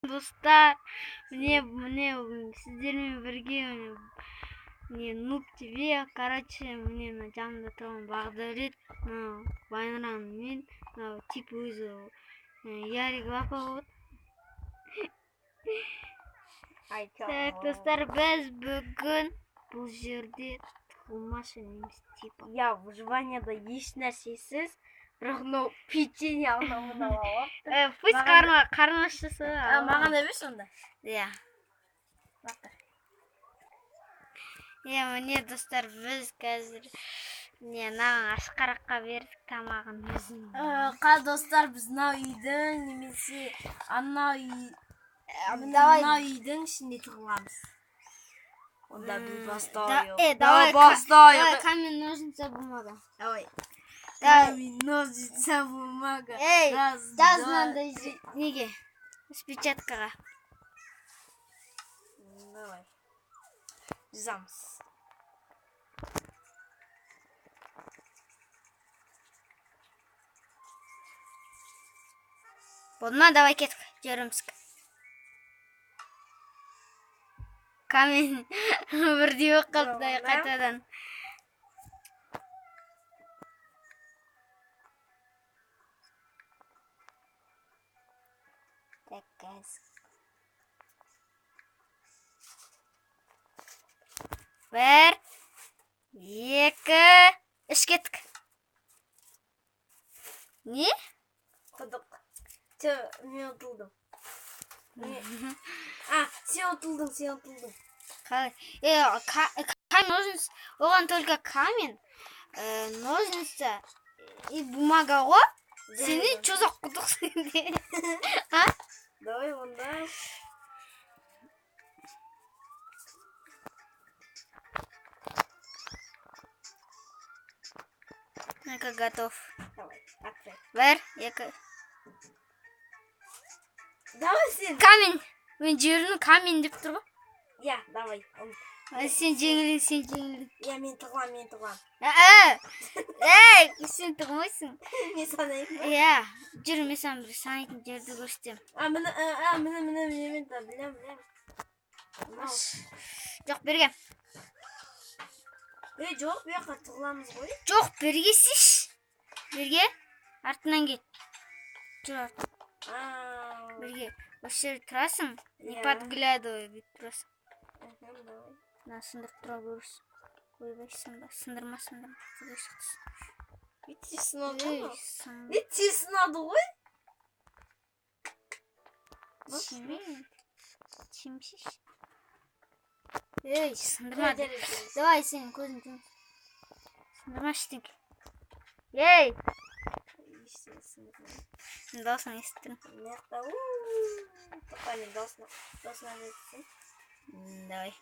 Достар, міне сіздермен бірге Нуб ТВ, короче, міне жанымда тұрған Бағдәулет, Байнұран мен тип өзі Ярик Лапа болды. Так, достар, біз бүгін бұл жерде тығылмашы неміз типа. Я выживанияда еш нәрсесіз, бірақ мынау печенье алып алыпты. Пусть қармақшысы. Маған емес онда. Иә. Міне достар, біз қазір мынаған Ашқараққа бердік тамағын өзін. Достар, біз мынау үйдің немесе мынау үйдің ішінде тығыламыз. Онда біз бастайық. Давай камень, ножницы, бумага. Давай. Камень, ножницы, бумага. Жаз надо неге? Распечаткаға. Давай. Жазамыз. Болды ма? Давай кеттік. Жүріміз. Камень бірдей болып қалды қайтадан. Так, қазір. Бір, екі, үш кеттік. Не? Құдық. Мен ұтылдым. Сен ұтылдың. Камень, ножницы. Оған только камень, ножницы и бумага ғой. Сені чозақ құдық сенде. Давай онда. Ну-ка, готов. Давай, открой. Бір, екі. Давай сен. Камень. Мен жерінің камень деп тұр ғой. Я, давай. Сен жеңілің. Я, мен тұғылам. Сен тұғылмайсың. Мен санайым ба? Я, жүр, мен санайтын жерді көрсетем. Міне, білем. Жоқ, бергем. Жоқ, бұяққа тұғыламыз ғой. Жоқ, бергесіш. Берге, артынан кет. Жүр артын. Берге, осы жер тұрасың, не подглядывай, бет тұрасың. На, сындырып тұра көрісің. Ойбай, сындырма. Құдай шықтысың. Бетте сынады ғой. Тимсіз. Сындырмады. Давай, сен көзін тем. Сындырма ештеңке. Даусын естірін. Тоқпаймен даусын естірін. Давай.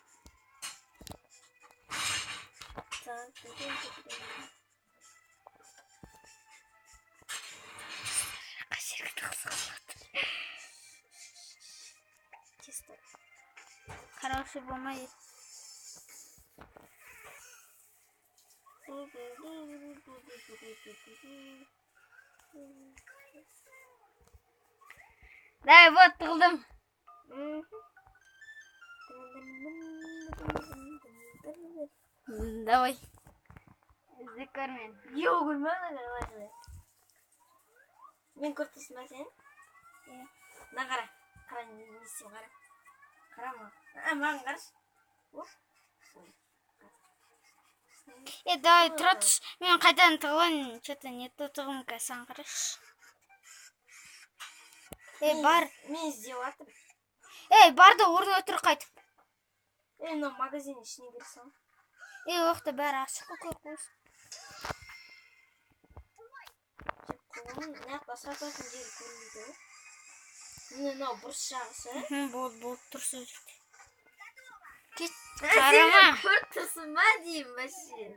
Қасергі тықсықлады. Қараушы болмай. Давай, вот, тығылдым. Давай. Ізді көрмен. Йоу, көрмен. Мен көртесін ба сен? На, қара. Қара, не істем, қара. Қара ма? Маған қараш. Давай, тұра тұш. Мен қайтадан тығылын. Что-то не то тығым кәсін қараш. Бар. Мен іздеватым. Барды орын отыр қайтып. Мынау магазин ішіне кірсің. Оқты бәрі ашық қойсын. Нақта сататын жері көрмейді ғой. Мынау бұрыс жағысы. Болды, тұрсы өтекте. Кет, қарама. Сен көріп тұрсын ба дейім бәші.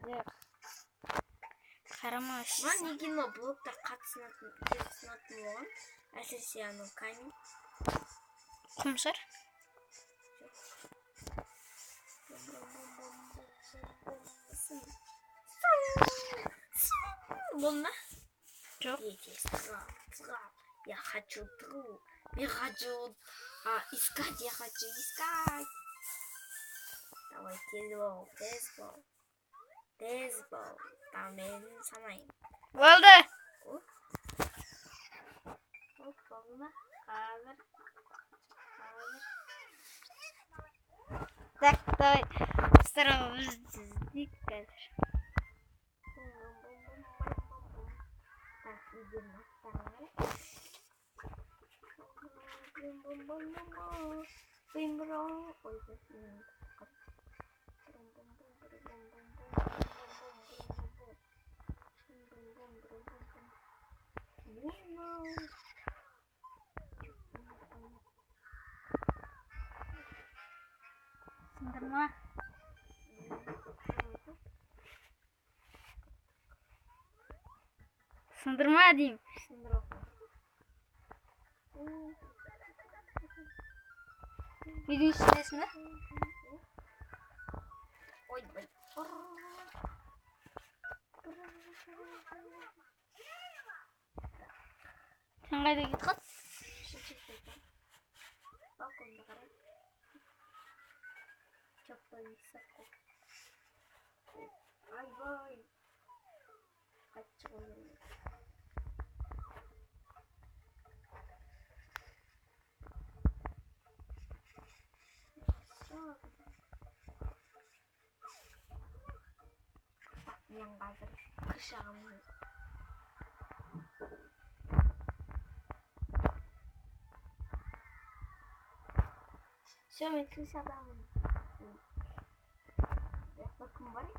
Қарама өші. Ма неге мынау блоктар қатысынатын оған? Әсіресе анау камень. Құмшар? Болды ма? Жоқ. Я хочу тру. Я хочу искать, я хочу искать. Давай, тез бол. Там мен санайын. Болды. Болды ма? Қазір. Так, давай. Стараемся қазір. Так, идем на второй. Ой, Сындырма. Сындырма деймін. Үйдің ішіндесің бе? Ой. Сен қайда кетіп қалдың? Балконда қарай. Теплый высоко. Ай-бай. Қайтшы қойын. Мен қазір кіршағымын. Все, мен кіршағымын. Bakın var ya.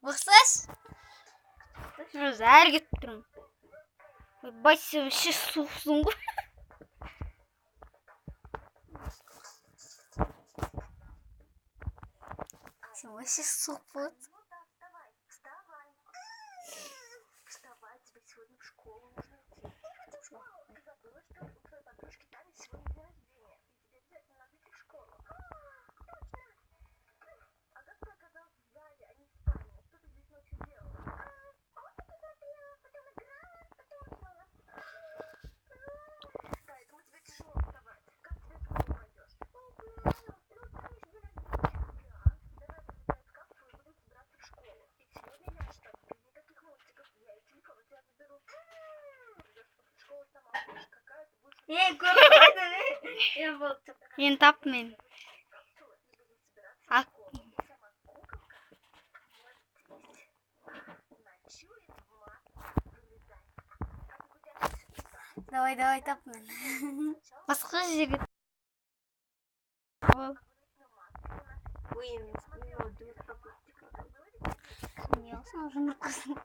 Ұқсас? Өзі әрі кетіп тұрмын. Ойбай, сен вообще суықсың ғой. Сен вообще суық боласың. Вставай, тебе сегодня в школу нужно идти. Ты забыла, что у твоей подружки Тани сегодня день рождения, и тебе обязательно надо идти в школу. А как ты оказалась в зале, а не в спальне? Что ты здесь ночью делала? Потом играла. Поэтому тебе тяжело вставать. Как ты в школу пойдешь? Давай забирай капсулу и будем собираться в школу. И сегодня я что, без никаких мультиков. Я и телефон у тебя заберу. Придешь после школы сама, какая ты будешь... Я был Ен тап мен. Давай тап мен. Басқа жерге. Не алсаң жұмыртқасын.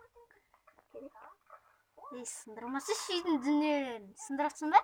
Сындырмасы шүйдің дүниелерін. Сындырасың ба?